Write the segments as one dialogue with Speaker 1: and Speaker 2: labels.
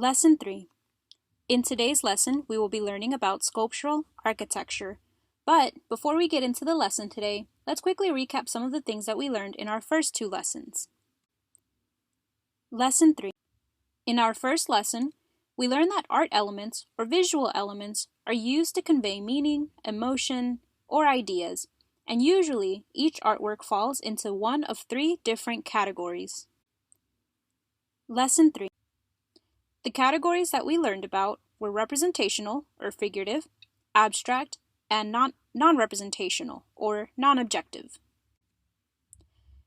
Speaker 1: Lesson 3. In today's lesson, we will be learning about sculptural architecture. But before we get into the lesson today, let's quickly recap some of the things that we learned in our first two lessons. Lesson 3. In our first lesson, we learned that art elements or visual elements are used to convey meaning, emotion, or ideas, and usually each artwork falls into one of three different categories. Lesson 3. The categories that we learned about were representational, or figurative, abstract, and non-representational, or non-objective.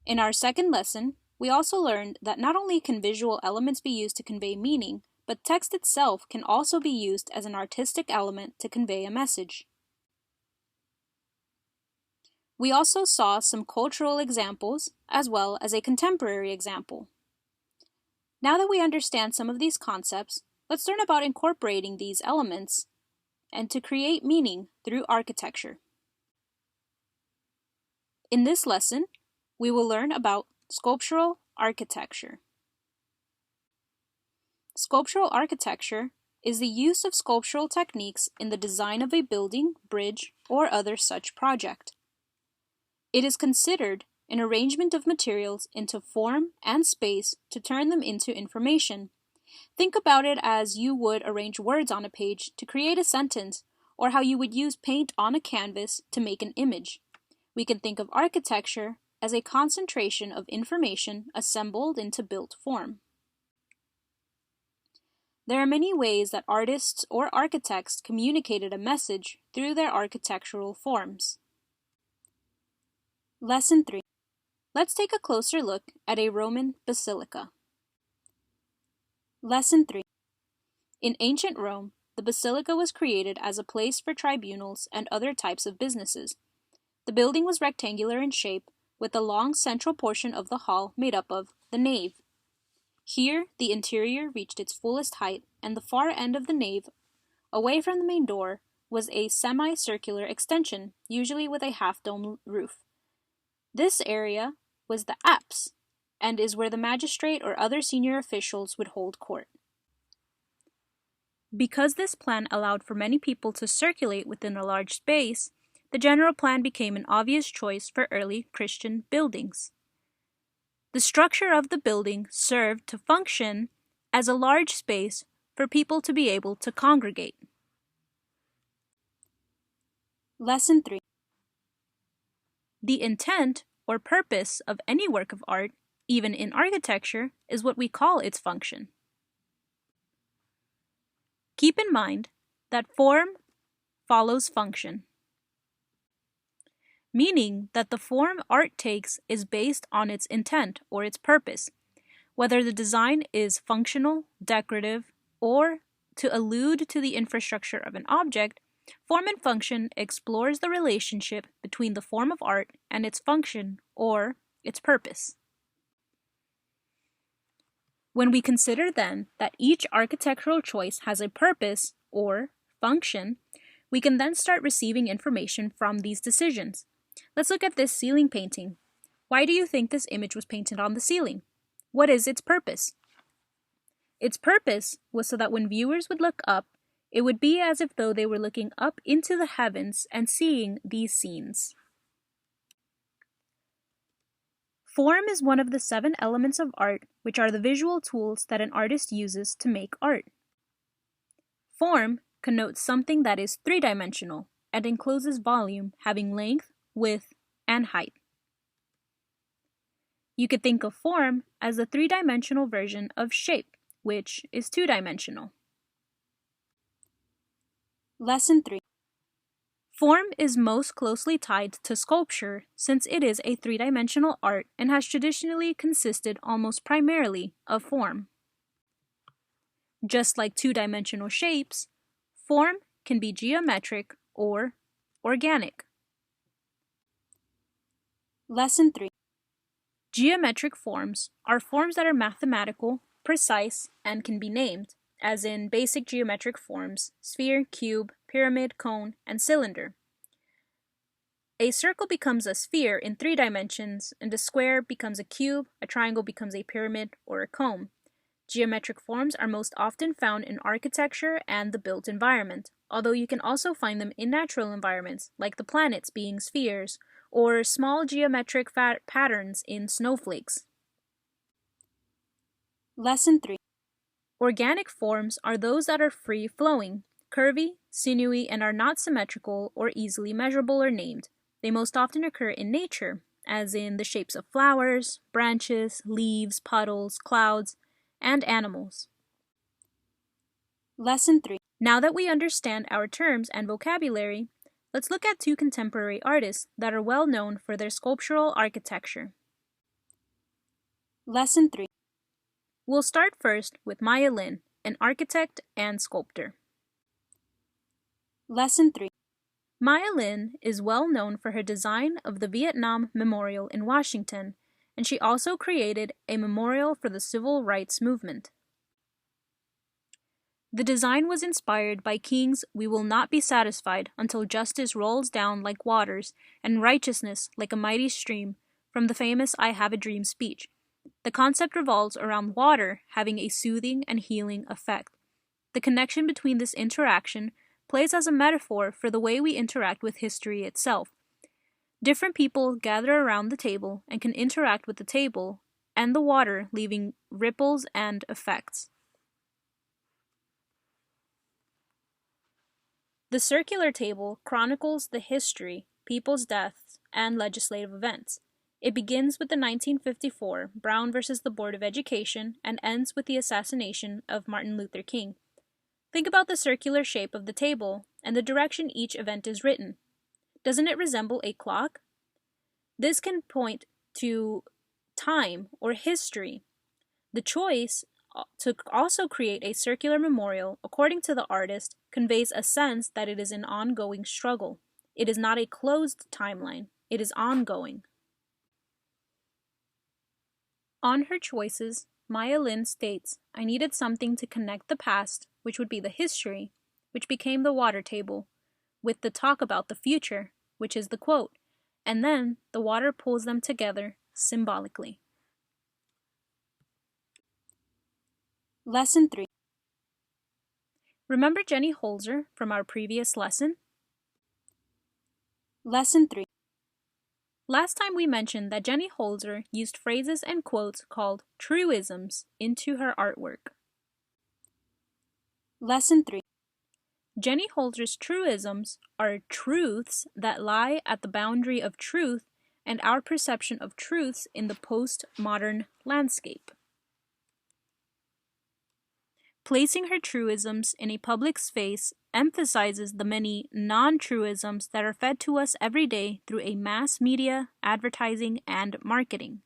Speaker 1: In our second lesson, we also learned that not only can visual elements be used to convey meaning, but text itself can also be used as an artistic element to convey a message. We also saw some cultural examples, as well as a contemporary example. Now that we understand some of these concepts, let's learn about incorporating these elements and to create meaning through architecture. In this lesson, we will learn about sculptural architecture. Sculptural architecture is the use of sculptural techniques in the design of a building, bridge, or other such project. It is considered an arrangement of materials into form and space to turn them into information. Think about it as you would arrange words on a page to create a sentence, or how you would use paint on a canvas to make an image. We can think of architecture as a concentration of information assembled into built form. There are many ways that artists or architects communicated a message through their architectural forms. Lesson 3. Let's take a closer look at a Roman basilica. Lesson 3. In ancient Rome, the basilica was created as a place for tribunals and other types of businesses. The building was rectangular in shape, with the long central portion of the hall made up of the nave. Here, the interior reached its fullest height, and the far end of the nave, away from the main door, was a semicircular extension, usually with a half-dome roof. This area was the apse, and is where the magistrate or other senior officials would hold court. Because this plan allowed for many people to circulate within a large space, the general plan became an obvious choice for early Christian buildings. The structure of the building served to function as a large space for people to be able to congregate. Lesson 3. The intent or purpose of any work of art, even in architecture, is what we call its function. Keep in mind that form follows function, meaning that the form art takes is based on its intent or its purpose, whether the design is functional, decorative, or to allude to the infrastructure of an object. Form and function explores the relationship between the form of art and its function or its purpose. When we consider then that each architectural choice has a purpose or function, we can then start receiving information from these decisions. Let's look at this ceiling painting. Why do you think this image was painted on the ceiling? What is its purpose? Its purpose was so that when viewers would look up, it would be as if though they were looking up into the heavens and seeing these scenes. Form is one of the 7 elements of art, which are the visual tools that an artist uses to make art. Form connotes something that is three-dimensional and encloses volume, having length, width, and height. You could think of form as the three-dimensional version of shape, which is two-dimensional. Lesson 3. Form is most closely tied to sculpture since it is a three-dimensional art and has traditionally consisted almost primarily of form. Just like two-dimensional shapes, form can be geometric or organic. Lesson 3. Geometric forms are forms that are mathematical, precise, and can be named, as in basic geometric forms: sphere, cube, pyramid, cone, and cylinder. A circle becomes a sphere in 3 dimensions, and a square becomes a cube, a triangle becomes a pyramid or a cone. Geometric forms are most often found in architecture and the built environment, although you can also find them in natural environments, like the planets being spheres, or small geometric patterns in snowflakes. Lesson 3. Organic forms are those that are free-flowing, curvy, sinewy, and are not symmetrical or easily measurable or named. They most often occur in nature, as in the shapes of flowers, branches, leaves, puddles, clouds, and animals. Lesson 3. Now that we understand our terms and vocabulary, let's look at two contemporary artists that are well known for their sculptural architecture. Lesson 3. We'll start first with Maya Lin, an architect and sculptor. Lesson 3. Maya Lin is well known for her design of the Vietnam Memorial in Washington, and she also created a memorial for the civil rights movement. The design was inspired by King's "We will not be satisfied until justice rolls down like waters and righteousness like a mighty stream" from the famous "I Have a Dream" speech. The concept revolves around water having a soothing and healing effect. The connection between this interaction plays as a metaphor for the way we interact with history itself. Different people gather around the table and can interact with the table and the water, leaving ripples and effects. The circular table chronicles the history, people's deaths, and legislative events. It begins with the 1954 Brown versus the Board of Education and ends with the assassination of Martin Luther King. Think about the circular shape of the table and the direction each event is written. Doesn't it resemble a clock? This can point to time or history. The choice to also create a circular memorial, according to the artist, conveys a sense that it is an ongoing struggle. It is not a closed timeline. It is ongoing. On her choices, Maya Lin states, "I needed something to connect the past, which would be the history, which became the water table, with the talk about the future, which is the quote, and then the water pulls them together symbolically." Lesson 3. Remember Jenny Holzer from our previous lesson? Lesson 3. Last time we mentioned that Jenny Holzer used phrases and quotes called truisms into her artwork. Lesson 3. Jenny Holzer's truisms are truths that lie at the boundary of truth and our perception of truths in the postmodern landscape. Placing her truisms in a public space emphasizes the many non-truisms that are fed to us every day through a mass media, advertising, and marketing.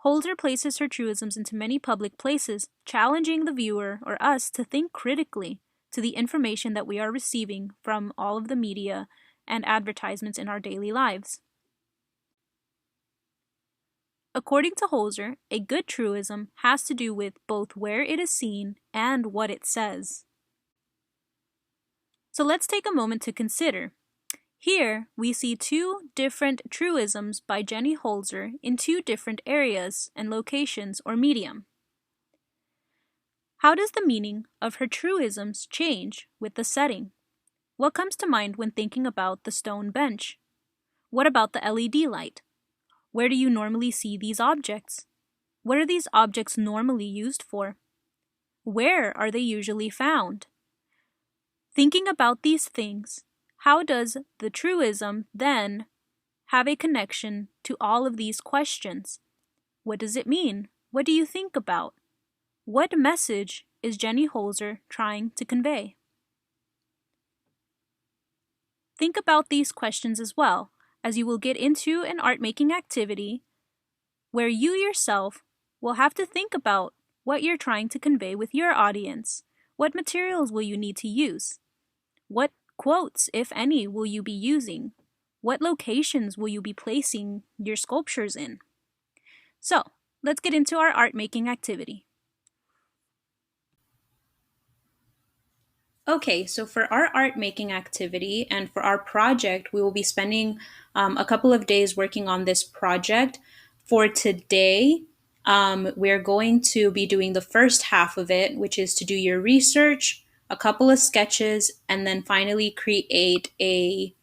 Speaker 1: Holzer places her truisms into many public places, challenging the viewer or us to think critically to the information that we are receiving from all of the media and advertisements in our daily lives. According to Holzer, a good truism has to do with both where it is seen and what it says. So let's take a moment to consider. Here, we see two different truisms by Jenny Holzer in two different areas and locations or medium. How does the meaning of her truisms change with the setting? What comes to mind when thinking about the stone bench? What about the LED light? Where do you normally see these objects? What are these objects normally used for? Where are they usually found? Thinking about these things, how does the truism then have a connection to all of these questions? What does it mean? What do you think about? What message is Jenny Holzer trying to convey? Think about these questions as well, as you will get into an art-making activity where you yourself will have to think about what you're trying to convey with your audience. What materials will you need to use? What quotes, if any, will you be using? What locations will you be placing your sculptures in? So, let's get into our art-making activity. Okay, so for our art making activity and for our project, we will be spending a couple of days working on this project. For today, We're going to be doing the first half of it, which is to do your research, a couple of sketches, and then finally create a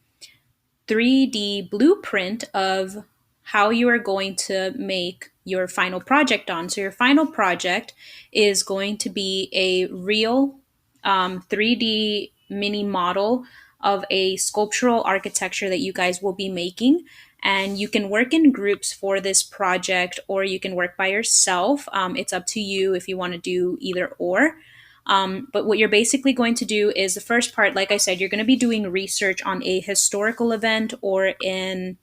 Speaker 1: 3D blueprint of how you are going to make your final project on. So, your final project is going to be a real 3D mini model of a sculptural architecture that you guys will be making. And you can work in groups for this project, or you can work by yourself. It's up to you if you want to do either or. But what you're basically going to do is the first part, like I said, you're going to be doing research on a historical event or in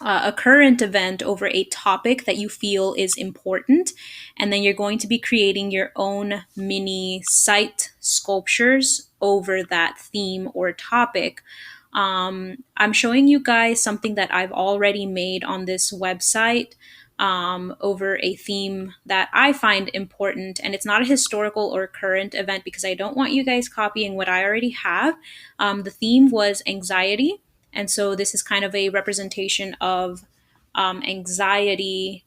Speaker 1: a current event over a topic that you feel is important. And then you're going to be creating your own mini site sculptures over that theme or topic. I'm showing you guys something that I've already made on this website over a theme that I find important. And it's not a historical or current event because I don't want you guys copying what I already have. The theme was anxiety. And so this is kind of a representation of anxiety,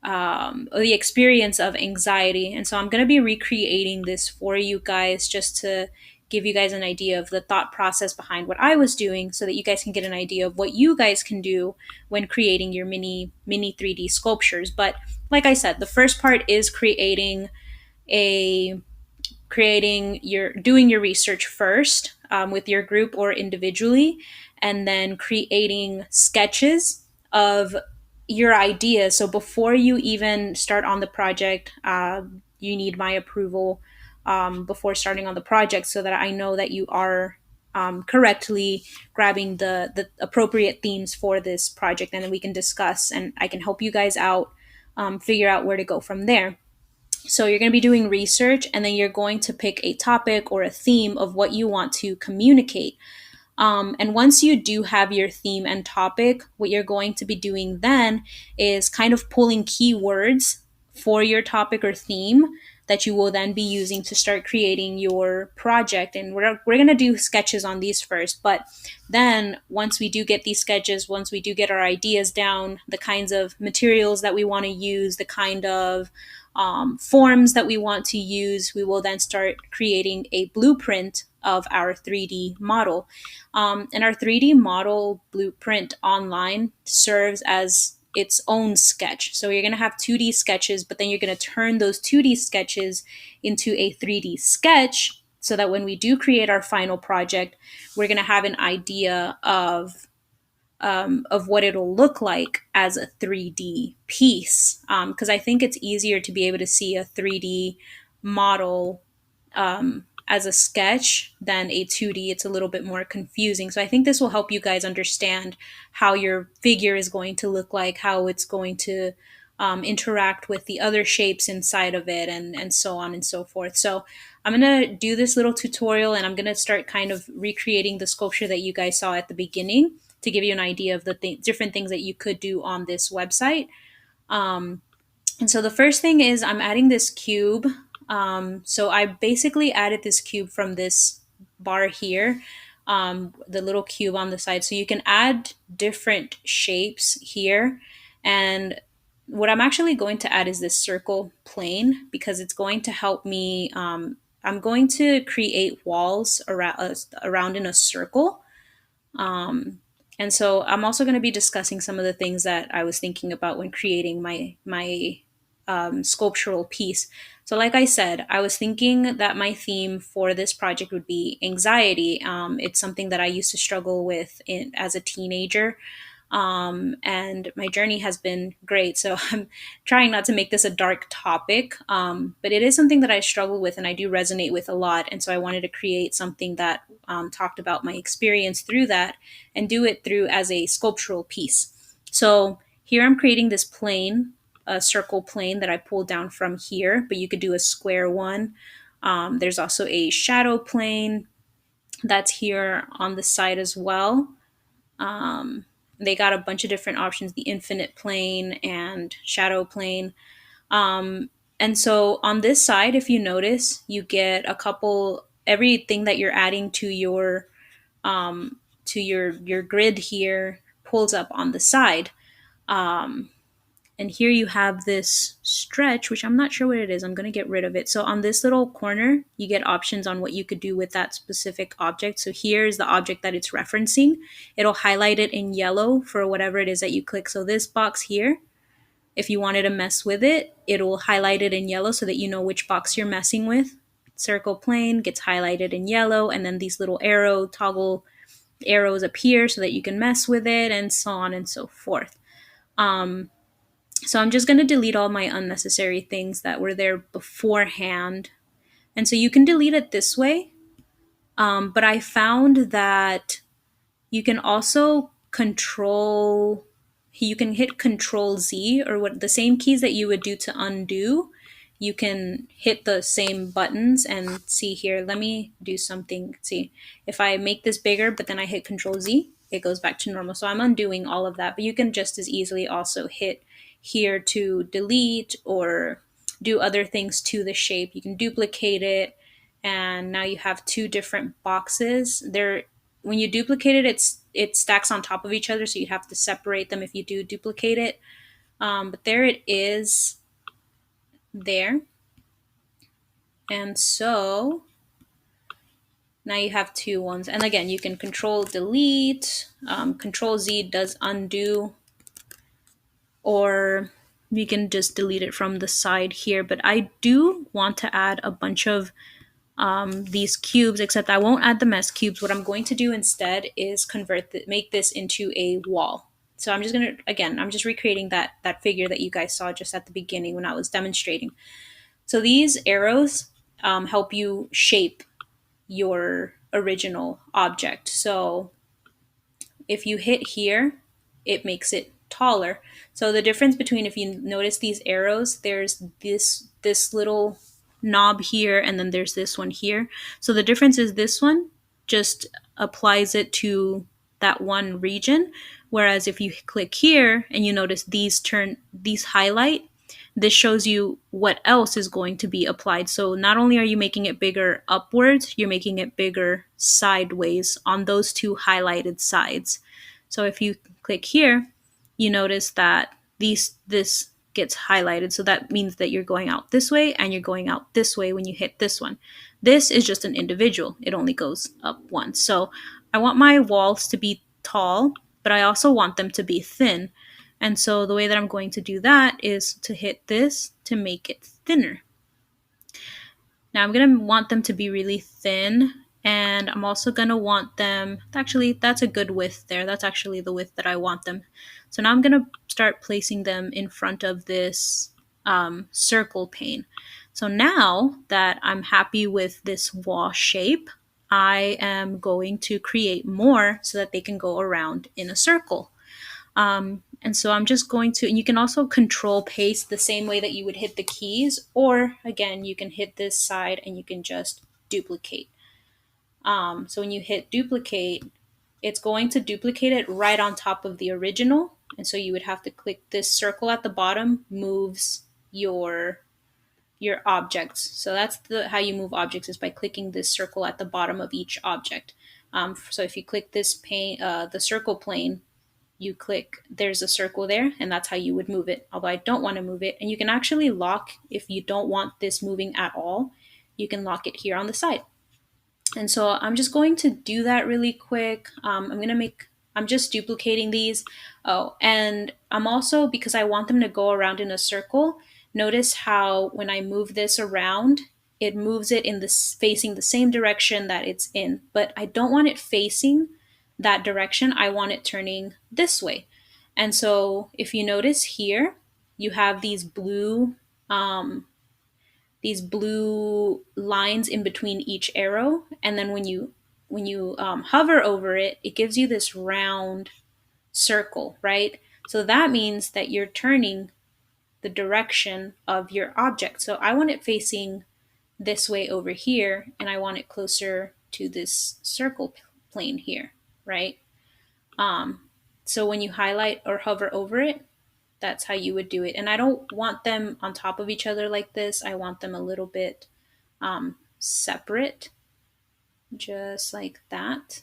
Speaker 1: or the experience of anxiety. And so I'm going to be recreating this for you guys just to give you guys an idea of the thought process behind what I was doing so that you guys can get an idea of what you guys can do when creating your mini 3D sculptures. But like I said, the first part is a creating your doing your research first with your group or individually, and then creating sketches of your idea. So before you even start on the project, you need my approval before starting on the project so that I know that you are correctly grabbing the appropriate themes for this project, and then we can discuss and I can help you guys out, figure out where to go from there. So you're going to be doing research, and then you're going to pick a topic or a theme of what you want to communicate. And once you do have your theme and topic, what you're going to be doing then is kind of pulling keywords for your topic or theme that you will then be using to start creating your project. And we're going to do sketches on these first. But then once we do get these sketches, once we do get our ideas down, the kinds of materials that we want to use, the kind of forms that we want to use, we will then start creating a blueprint of our 3D model. And our 3D model blueprint online serves as its own sketch. So you're going to have 2D sketches, but then you're going to turn those 2D sketches into a 3D sketch so that when we do create our final project, we're going to have an idea of what it'll look like as a 3D piece. Because I think it's easier to be able to see a 3D model as a sketch than a 2D. It's a little bit more confusing. So I think this will help you guys understand how your figure is going to look like, how it's going to interact with the other shapes inside of it, and so on and so forth. So I'm going to do this little tutorial, and I'm going to start kind of recreating the sculpture that you guys saw at the beginning to give you an idea of the different things that you could do on this website. Um, and so the first thing is I'm adding this cube. So I basically added this cube from this bar here, the little cube on the side. So you can add different shapes here. And what I'm actually going to add is this circle plane because it's going to help me. I'm going to create walls around in a circle. Um, and so I'm also going to be discussing some of the things that I was thinking about when creating my sculptural piece. So, like I said, I was thinking that my theme for this project would be anxiety. It's something that I used to struggle with as a teenager. And my journey has been great. So I'm trying not to make this a dark topic, but it is something that I struggle with and I do resonate with a lot. And so I wanted to create something that talked about my experience through that and do it through as a sculptural piece. So here I'm creating this plane, a circle plane that I pulled down from here, but you could do a square one. There's also a shadow plane that's here on the side as well. Um, they got a bunch of different options, the infinite plane and shadow plane. And so on this side, if you notice, you get a couple, everything that you're adding to your grid here pulls up on the side. Um, And here you have this stretch, which I'm not sure what it is. I'm going to get rid of it. So on this little corner, you get options on what you could do with that specific object. So here's the object that it's referencing. It'll highlight it in yellow for whatever it is that you click. So this box here, if you wanted to mess with it, it'll highlight it in yellow so that you know which box you're messing with. Circle plane gets highlighted in yellow, and then these little arrow toggle arrows appear so that you can mess with it, and so on and so forth. So I'm just going to delete all my unnecessary things that were there beforehand. And so you can delete it this way. But I found that you can also you can hit Control Z, or what the same keys that you would do to undo. You can hit the same buttons and see here. Let me do something. See, if I make this bigger, but then I hit Control Z, it goes back to normal. So I'm undoing all of that, but you can just as easily also hit here to delete or do other things to the shape. You can duplicate it, and now you have two different boxes. When you duplicate it, it stacks on top of each other, so you have to separate them if you do duplicate it. But there it is there. And so now you have two ones. And again, you can Control Delete, Control Z does undo, or you can just delete it from the side here. But I do want to add a bunch of these cubes, except I won't add them as cubes. What I'm going to do instead is make this into a wall. So I'm just going to, again, I'm just recreating that figure that you guys saw just at the beginning when I was demonstrating. So these arrows help you shape your original object. So if you hit here, it makes it taller. So the difference between, if you notice these arrows, there's this little knob here, and then there's this one here. So the difference is this one just applies it to that one region, whereas if you click here and you notice these highlight, this shows you what else is going to be applied. So not only are you making it bigger upwards, you're making it bigger sideways on those two highlighted sides. So if you click here, you notice that this gets highlighted. So that means that you're going out this way and you're going out this way when you hit this one. This is just an individual. It only goes up once. So I want my walls to be tall, but I also want them to be thin. And so the way that I'm going to do that is to hit this to make it thinner. Now I'm going to want them to be really thin, and I'm also going to want them, actually that's a good width there. That's actually the width that I want them. So now I'm going to start placing them in front of this circle pane. So now that I'm happy with this wall shape, I am going to create more so that they can go around in a circle. And so I'm just going to, and you can also control paste the same way that you would hit the keys, or again, you can hit this side and you can just duplicate. So when you hit duplicate, it's going to duplicate it right on top of the original. And so you would have to click this circle at the bottom, moves your objects. So that's how you move objects, is by clicking this circle at the bottom of each object. So if you click this the circle plane, you click, there's a circle there, and that's how you would move it. Although I don't want to move it. And you can actually lock, if you don't want this moving at all, you can lock it here on the side. And so I'm just going to do that really quick. I'm just duplicating these. Oh, and I'm also, because I want them to go around in a circle, notice how when I move this around, it moves it in this facing the same direction that it's in. But I don't want it facing that direction. I want it turning this way. And so if you notice here, you have these blue lines in between each arrow, and then when you hover over it, it gives you this round circle, right? So that means that you're turning the direction of your object. So I want it facing this way over here, and I want it closer to this circle plane here, right? So when you highlight or hover over it, that's how you would do it. And I don't want them on top of each other like this. I want them a little bit separate, just like that.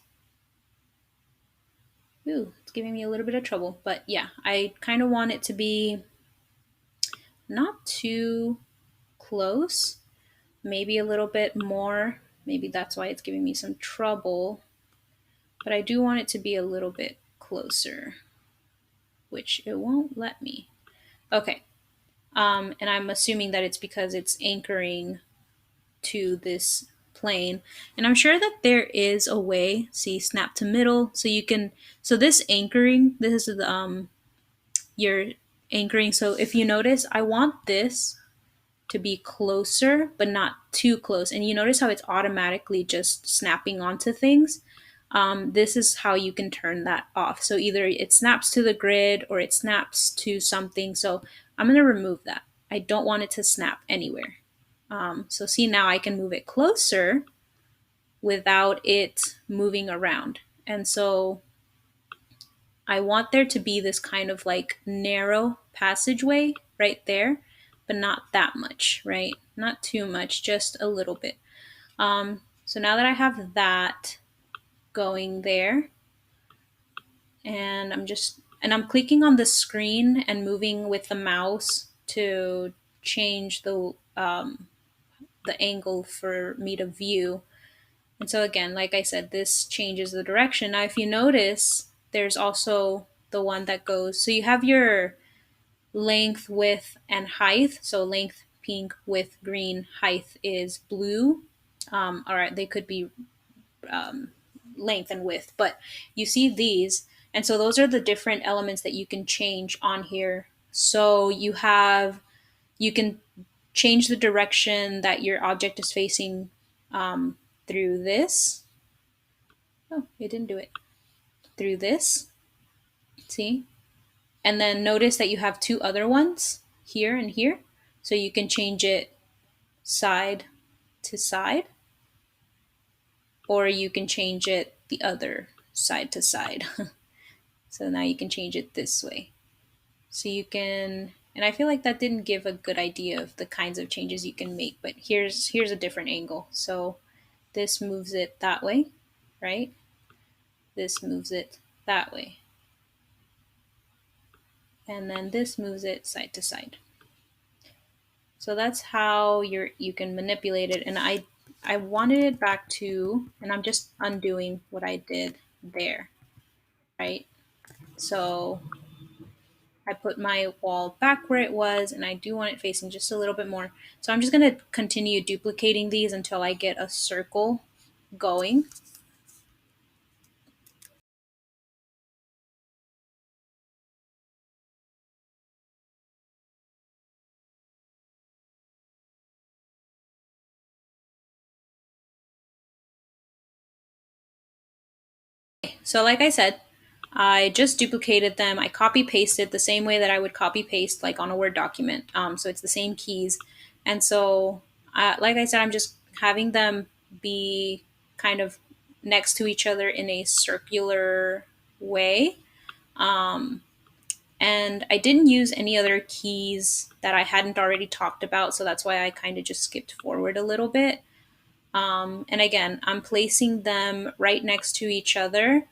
Speaker 1: Ooh, it's giving me a little bit of trouble, but yeah, I kind of want it to be not too close, maybe a little bit more. Maybe that's why it's giving me some trouble. But I do want it to be a little bit closer, which it won't let me. Okay. And I'm assuming that it's because it's anchoring to this plane. And I'm sure that there is a way, see, snap to middle. So you can, so this anchoring, this is your anchoring. So if you notice, I want this to be closer, but not too close. And you notice how it's automatically just snapping onto things. This is how you can turn that off. So either it snaps to the grid or it snaps to something. So I'm going to remove that. I don't want it to snap anywhere. So see, now I can move it closer without it moving around. And so I want there to be this kind of like narrow passageway right there, but not that much, right? Not too much, just a little bit. So now that I have that going there, and I'm clicking on the screen and moving with the mouse to change the angle for me to view. And so again, like I said, this changes the direction. Now, if you notice, there's also the one that goes, so you have your length, width, and height. So length pink, width green, height is blue. All right, they could be um, length and width, but you see these. And so those are the different elements that you can change on here. So you can change the direction that your object is facing through this. Oh, it didn't do it. Through this. See? And then notice that you have two other ones here and here. So you can change it side to side, or you can change it the other side to side. So now you can change it this way. So you can, and I feel like that didn't give a good idea of the kinds of changes you can make, but here's a different angle. So this moves it that way, right? This moves it that way. And then this moves it side to side. So that's how you can manipulate it. And I wanted it back to, and I'm just undoing what I did there, right? So I put my wall back where it was, and I do want it facing just a little bit more. So I'm just going to continue duplicating these until I get a circle going. So like I said, I just duplicated them. I copy pasted the same way that I would copy paste like on a Word document. So it's the same keys. And so, like I said, I'm just having them be kind of next to each other in a circular way. Um, and I didn't use any other keys that I hadn't already talked about. So that's why I kind of just skipped forward a little bit. And again, I'm placing them right next to each other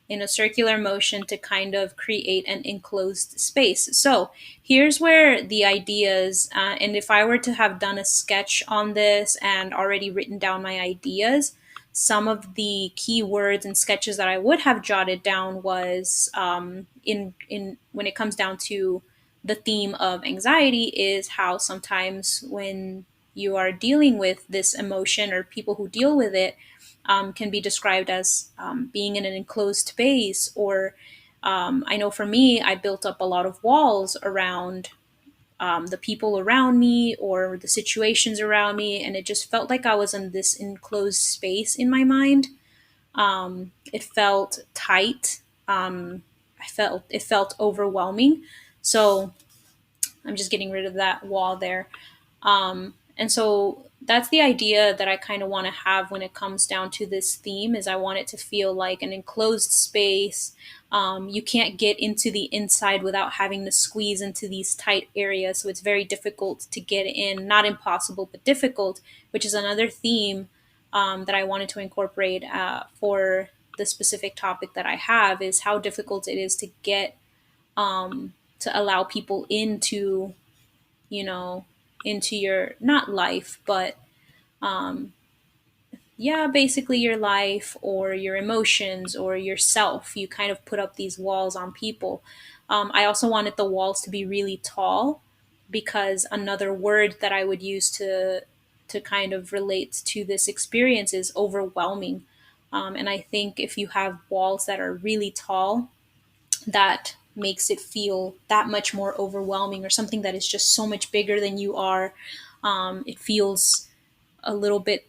Speaker 1: in a circular motion to kind of create an enclosed space. So here's where the ideas, and if I were to have done a sketch on this and already written down my ideas, some of the key words and sketches that I would have jotted down was in when it comes down to the theme of anxiety is how sometimes when you are dealing with this emotion or people who deal with it, can be described as being in an enclosed space. Or I know for me, I built up a lot of walls around the people around me or the situations around me, and it just felt like I was in this enclosed space in my mind. It felt tight. It felt overwhelming. So I'm just getting rid of that wall there. And so that's the idea that I kind of want to have when it comes down to this theme is I want it to feel like an enclosed space. You can't get into the inside without having to squeeze into these tight areas. So it's very difficult to get in, not impossible, but difficult, which is another theme that I wanted to incorporate for the specific topic that I have is how difficult it is to get to allow people into you know, into your not life, but um, yeah, basically your life or your emotions or yourself. You kind of put up these walls on people. I also wanted the walls to be really tall because another word that I would use to kind of relate to this experience is overwhelming. And I think if you have walls that are really tall, that makes it feel that much more overwhelming, or something that is just so much bigger than you are. It feels a little bit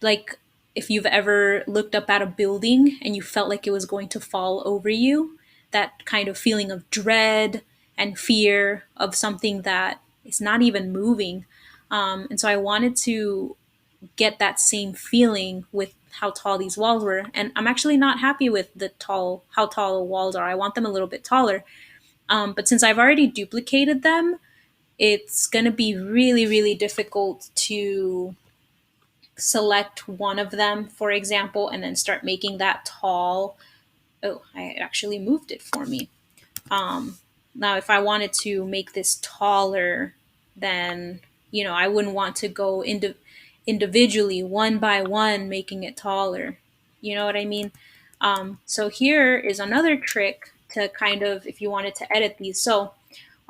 Speaker 1: like if you've ever looked up at a building and you felt like it was going to fall over you, that kind of feeling of dread and fear of something that is not even moving. And so I wanted to get that same feeling with how tall these walls were. And I'm actually not happy with how tall the walls are. I want them a little bit taller. But since I've already duplicated them, it's going to be really, really difficult to select one of them, for example, and then start making that tall. Oh, I actually moved it for me. Um, Now, if I wanted to make this taller, then I wouldn't want to go individually, one by one, making it taller. You know what I mean? So here is another trick to kind of, if you wanted to edit these. So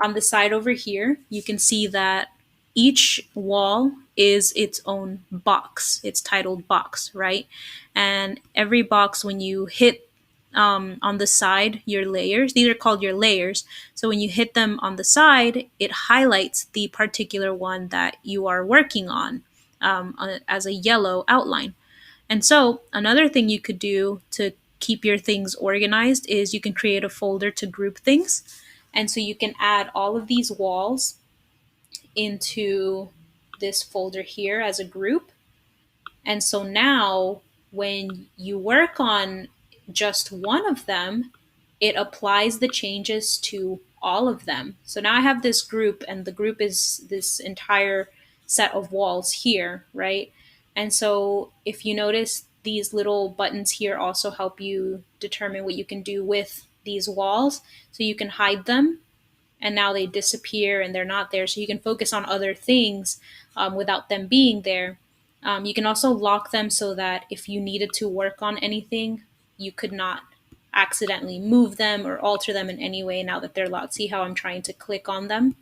Speaker 1: on the side over here, you can see that each wall is its own box. It's titled box, right? And every box, when you hit on the side, your layers, these are called your layers. So when you hit them on the side, it highlights the particular one that you are working on as a yellow outline. And so another thing you could do to keep your things organized is you can create a folder to group things. And so you can add all of these walls into this folder here as a group. And so now when you work on just one of them, it applies the changes to all of them. So now I have this group, and the group is this entire set of walls here, right? And so if you notice, these little buttons here also help you determine what you can do with these walls. So you can hide them, and now they disappear and they're not there. So you can focus on other things without them being there. You can also lock them so that if you needed to work on anything, you could not accidentally move them or alter them in any way now that they're locked. See how I'm trying to click on them?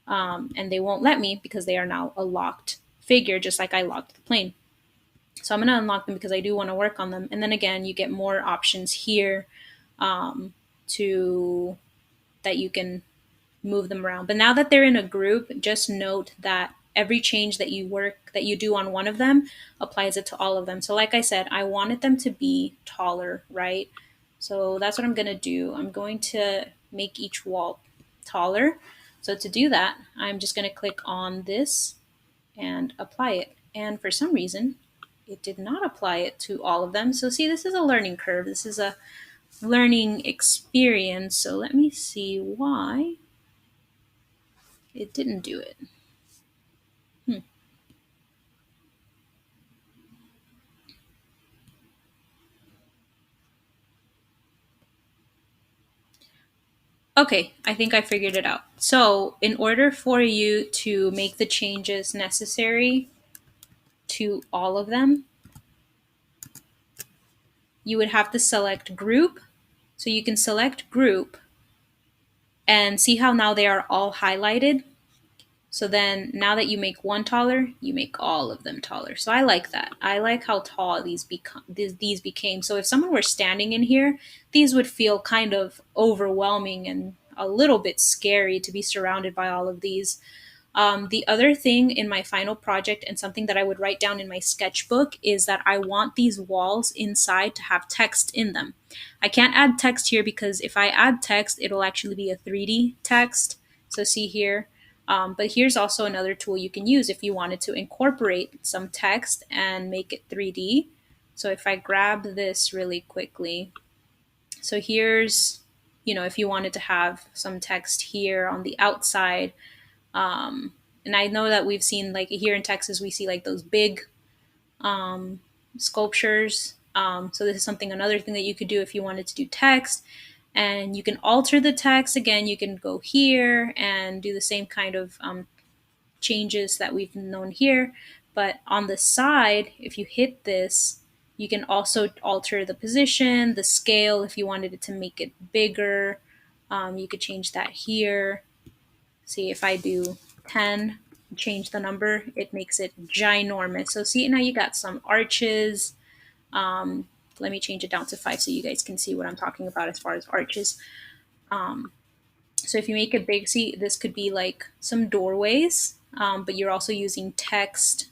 Speaker 1: And they won't let me because they are now a locked figure, just like I locked the plane. So I'm going to unlock them because I do want to work on them. And then again, you get more options here to that you can move them around. But now that they're in a group, just note that every change that you do on one of them applies it to all of them. So like I said, I wanted them to be taller, right? So that's what I'm going to do. I'm going to make each wall taller. So to do that, I'm just going to click on this and apply it. And for some reason, it did not apply it to all of them. So see, this is a learning curve. This is a learning experience. So let me see why it didn't do it. Hmm. Okay, I think I figured it out. So, in order for you to make the changes necessary to all of them, you would have to select group. So, you can select group and see how now they are all highlighted. So then now that you make one taller, you make all of them taller. So I like that. I like how tall these became. So if someone were standing in here, these would feel kind of overwhelming and a little bit scary to be surrounded by all of these. The other thing in my final project, and something that I would write down in my sketchbook, is that I want these walls inside to have text in them. I can't add text here because if I add text, it'll actually be a 3D text. So see here. But here's also another tool you can use if you wanted to incorporate some text and make it 3D. So if I grab this really quickly, so here's, if you wanted to have some text here on the outside, and I know that we've seen, like here in Texas, we see like those big sculptures. So this is another thing that you could do if you wanted to do text. And you can alter the text. Again, you can go here and do the same kind of changes that we've known here. But on the side, if you hit this, you can also alter the position, the scale, if you wanted it to make it bigger. You could change that here. See, if I do 10, change the number, it makes it ginormous. So see, now you got some arches. Let me change it down to 5 so you guys can see what I'm talking about as far as arches. So if you make it big, see, this could be like some doorways, but you're also using text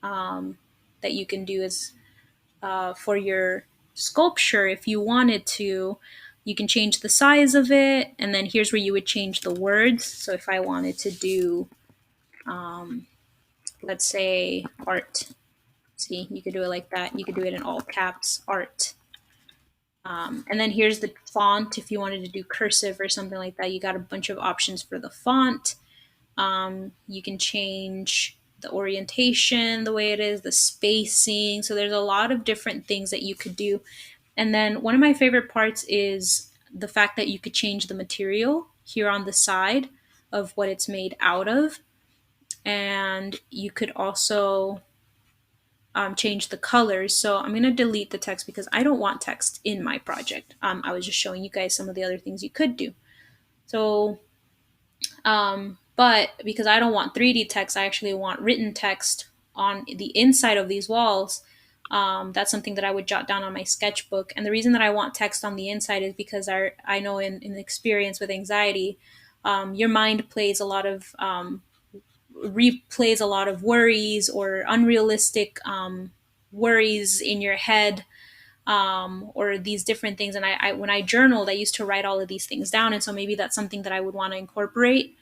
Speaker 1: that you can do as for your sculpture. If you wanted to, you can change the size of it, and then here's where you would change the words. So if I wanted to do, let's say, art, see, you could do it like that. You could do it in all caps, art. And then here's the font. If you wanted to do cursive or something like that, you got a bunch of options for the font. You can change the orientation, the way it is, the spacing. So there's a lot of different things that you could do. And then one of my favorite parts is the fact that you could change the material here on the side of what it's made out of. And you could also change the colors. So I'm going to delete the text because I don't want text in my project. I was just showing you guys some of the other things you could do. So but because I don't want 3D text, I actually want written text on the inside of these walls. That's something that I would jot down on my sketchbook. And the reason that I want text on the inside is because I know in experience with anxiety, your mind plays a lot of replays a lot of worries or unrealistic worries in your head, or these different things. And I, when I journaled, I used to write all of these things down. And so maybe that's something that I would want to incorporate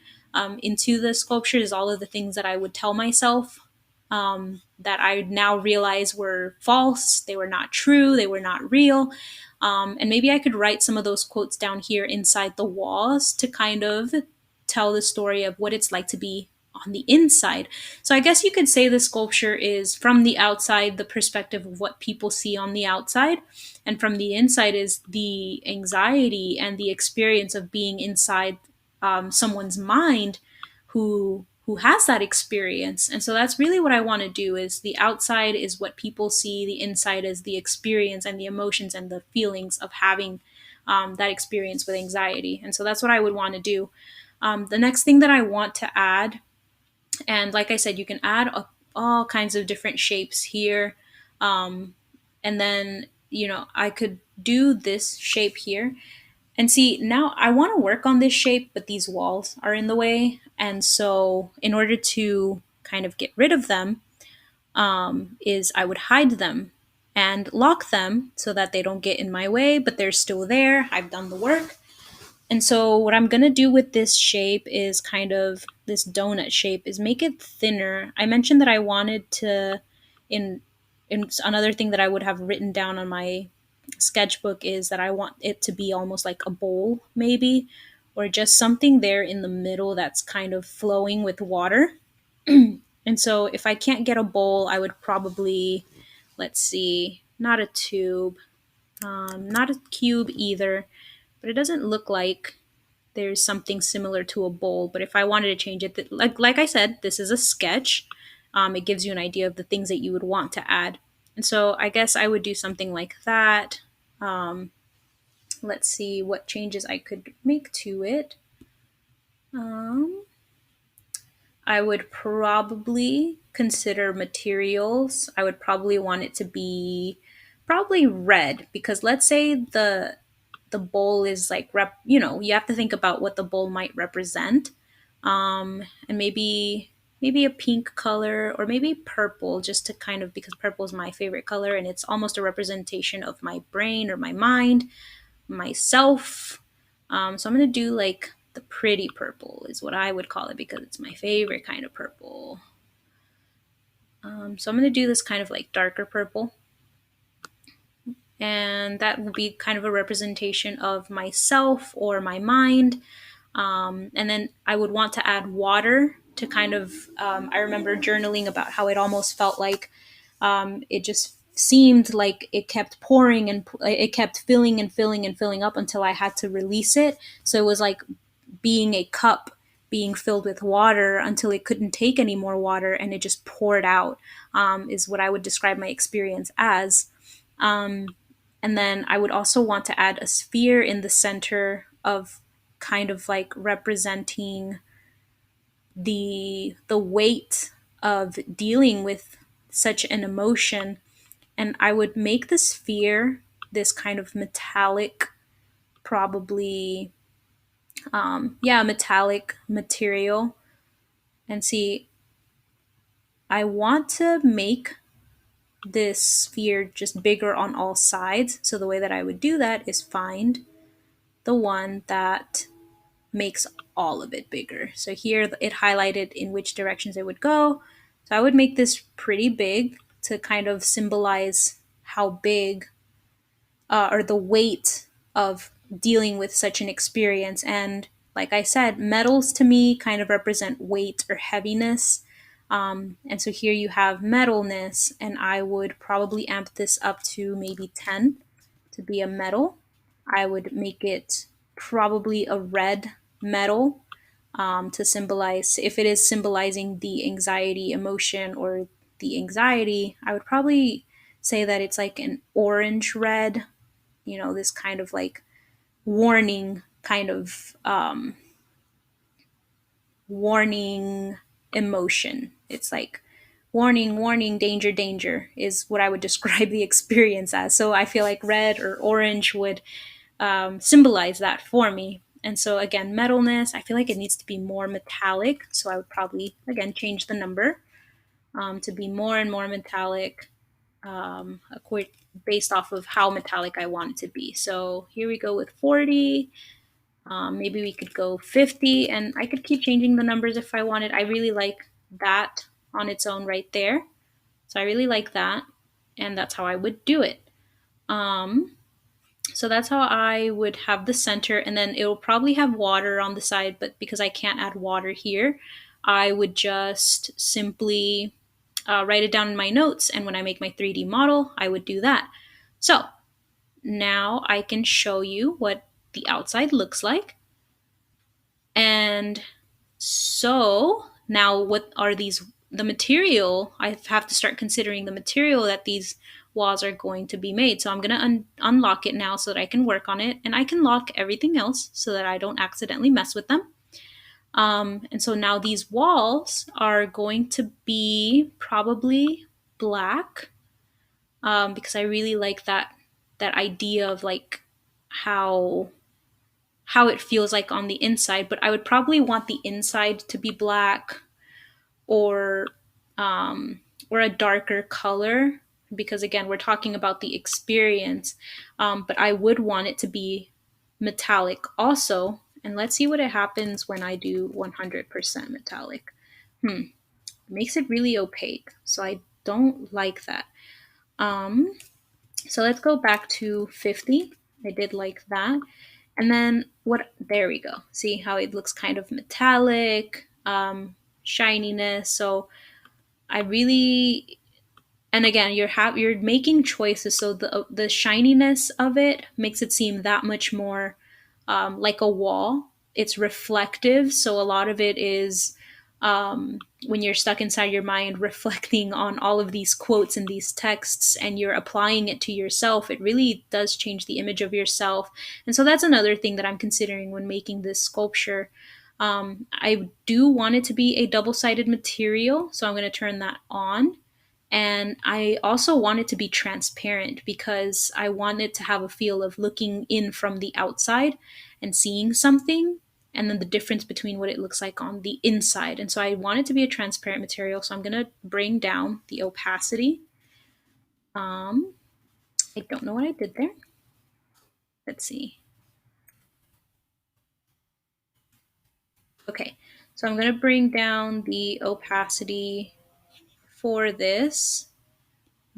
Speaker 1: into the sculpture, is all of the things that I would tell myself that I now realize were false. They were not true. They were not real. And maybe I could write some of those quotes down here inside the walls to kind of tell the story of what it's like to be on the inside. So I guess you could say the sculpture is from the outside, the perspective of what people see on the outside, and from the inside is the anxiety and the experience of being inside someone's mind who has that experience. And so that's really what I want to do, is the outside is what people see, the inside is the experience and the emotions and the feelings of having that experience with anxiety. And so that's what I would want to do. The next thing that I want to add, and like I said, you can add all kinds of different shapes here. And then, I could do this shape here. And see, now I want to work on this shape, but these walls are in the way. And so in order to kind of get rid of them, is I would hide them and lock them so that they don't get in my way, but they're still there. I've done the work. And so what I'm going to do with this shape is kind of this donut shape, is make it thinner. I mentioned that I wanted to, in another thing that I would have written down on my sketchbook is that I want it to be almost like a bowl, maybe, or just something there in the middle that's kind of flowing with water. And so if I can't get a bowl, I would probably, let's see, not a tube, not a cube either, but it doesn't look like there's something similar to a bowl. But if I wanted to change it, like I said, this is a sketch. It gives you an idea of the things that you would want to add. And so I guess I would do something like that. Let's see what changes I could make to it. I would probably consider materials. I would probably want it to be probably red, because let's say the bowl is like you have to think about what the bowl might represent, and maybe a pink color, or maybe purple, just to kind of, because purple is my favorite color and it's almost a representation of my brain or my mind, myself. So I'm gonna do like the pretty purple is what I would call it, because it's my favorite kind of purple. So I'm gonna do this kind of like darker purple, and that will be kind of a representation of myself or my mind. And then I would want to add water to kind of, I remember journaling about how it almost felt like it just seemed like it kept pouring and it kept filling and filling and filling up until I had to release it. So it was like being a cup being filled with water until it couldn't take any more water and it just poured out, is what I would describe my experience as. Um, and then I would also want to add a sphere in the center of kind of like representing the weight of dealing with such an emotion. And I would make the sphere this kind of metallic, probably, yeah, metallic material. And see, I want to make this sphere just bigger on all sides. So the way that I would do that is find the one that makes all of it bigger. So here it highlighted in which directions it would go. So I would make this pretty big to kind of symbolize how big, or the weight of dealing with such an experience. And like I said, metals to me kind of represent weight or heaviness. And so here you have metalness, and I would probably amp this up to maybe 10 to be a metal. I would make it probably a red metal, to symbolize, if it is symbolizing the anxiety emotion or the anxiety, I would probably say that it's like an orange red, this kind of like warning, kind of warning emotion. It's like warning, warning, danger, danger is what I would describe the experience as. So I feel like red or orange would symbolize that for me. And so again, metalness, I feel like it needs to be more metallic. So I would probably again change the number, to be more and more metallic, based off of how metallic I want it to be. So here we go with 40. Maybe we could go 50, and I could keep changing the numbers if I wanted. I really like that on its own right there. So I really like that, and that's how I would do it. Um, so that's how I would have the center, and then it will probably have water on the side, but because I can't add water here, I would just simply write it down in my notes, and when I make my 3D model, I would do that. So now I can show you what the outside looks like. And so now what are these, the material, I have to start considering the material that these walls are going to be made. So I'm going to unlock it now so that I can work on it, and I can lock everything else so that I don't accidentally mess with them. And so now these walls are going to be probably black, because I really like that idea of like how how it feels like on the inside. But I would probably want the inside to be black, or um, or a darker color, because again we're talking about the experience. But I would want it to be metallic also. And let's see what it happens when I do 100% metallic. It makes it really opaque, so I don't like that. Um, so let's go back to 50. I did like that. And then what, there we go. See how it looks kind of metallic, shininess. So I really, and again, you're making choices, so the shininess of it makes it seem that much more, like a wall. It's reflective, so a lot of it is, when you're stuck inside your mind reflecting on all of these quotes and these texts, and you're applying it to yourself, it really does change the image of yourself. And so that's another thing that I'm considering when making this sculpture. I do want it to be a double-sided material, so I'm going to turn that on. And I also want it to be transparent because I want it to have a feel of looking in from the outside and seeing something, and then the difference between what it looks like on the inside. And so I want it to be a transparent material. So I'm going to bring down the opacity. I don't know what I did there. Let's see. Okay, so I'm going to bring down the opacity for this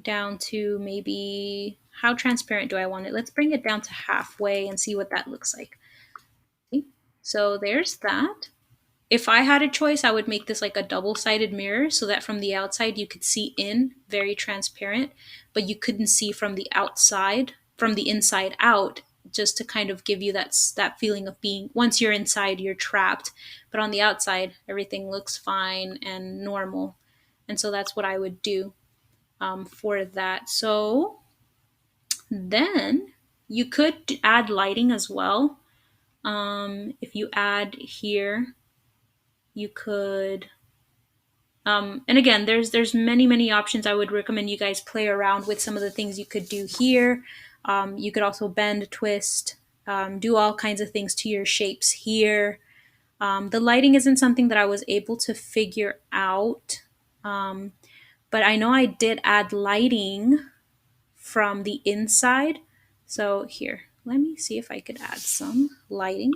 Speaker 1: down to maybe, how transparent do I want it? Let's bring it down to halfway and see what that looks like. Okay. So there's that. If I had a choice, I would make this like a double-sided mirror so that from the outside you could see in, very transparent, but you couldn't see from the outside, from the inside out, just to kind of give you that feeling of being, once you're inside, you're trapped, but on the outside, everything looks fine and normal. And so that's what I would do for that. So then you could add lighting as well. If you add here, you could and again, there's many options. I would recommend you guys play around with some of the things you could do here. You could also bend, twist, do all kinds of things to your shapes here. The lighting isn't something that I was able to figure out, but I know I did add lighting from the inside. So here, let me see if I could add some lighting.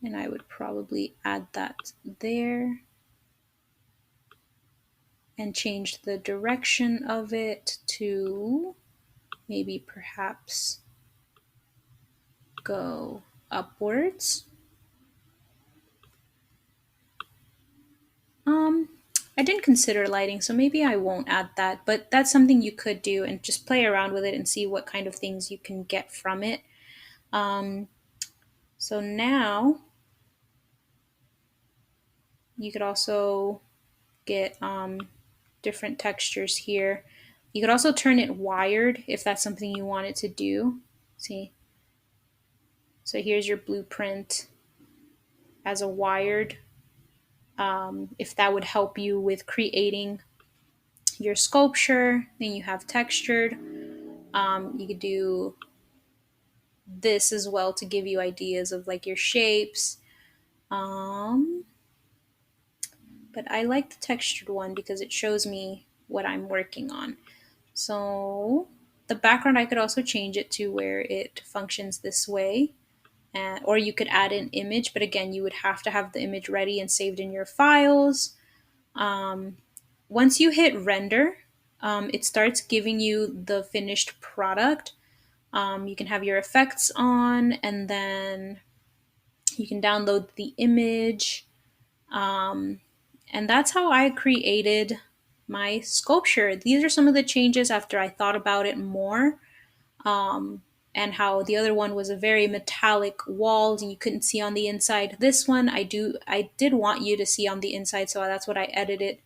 Speaker 1: And I would probably add that there and change the direction of it to maybe perhaps go upwards. I didn't consider lighting, so maybe I won't add that, but that's something you could do and just play around with it and see what kind of things you can get from it. So now you could also get different textures here. You could also turn it wired if that's something you wanted to do. See? So here's your blueprint as a wired. If that would help you with creating your sculpture, then you have textured. You could do this as well to give you ideas of like your shapes. But I like the textured one because it shows me what I'm working on. So the background, I could also change it to where it functions this way. Or you could add an image, but again, you would have to have the image ready and saved in your files. Once you hit render, it starts giving you the finished product. You can have your effects on, and then you can download the image. And that's how I created my sculpture. These are some of the changes after I thought about it more. And how the other one was a very metallic walls and you couldn't see on the inside. This one I did want you to see on the inside, so that's what I edited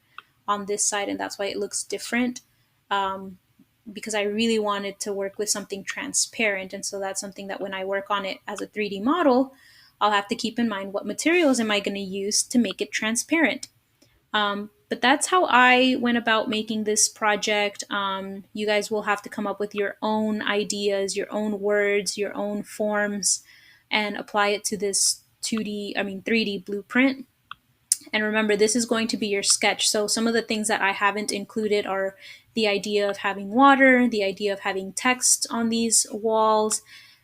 Speaker 1: on this side, and that's why it looks different. Because I really wanted to work with something transparent, and so that's something that when I work on it as a 3D model, I'll have to keep in mind what materials am I going to use to make it transparent. But that's how I went about making this project. You guys will have to come up with your own ideas, your own words, your own forms, and apply it to this 3D blueprint. And remember, this is going to be your sketch. So some of the things that I haven't included are the idea of having water, the idea of having text on these walls.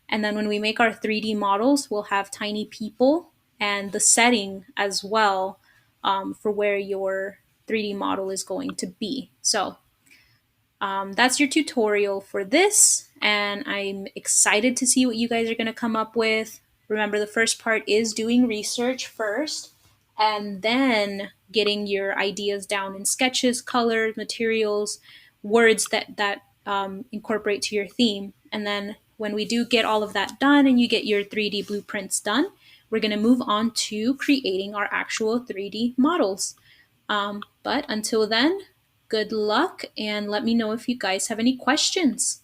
Speaker 1: And then when we make our 3D models, we'll have tiny people and the setting as well for where your 3D model is going to be. So that's your tutorial for this, and I'm excited to see what you guys are going to come up with. Remember, the first part is doing research first, and then getting your ideas down in sketches, colors, materials, words that incorporate to your theme. And then when we do get all of that done and you get your 3D blueprints done, we're going to move on to creating our actual 3D models. But until then, good luck, and let me know if you guys have any questions.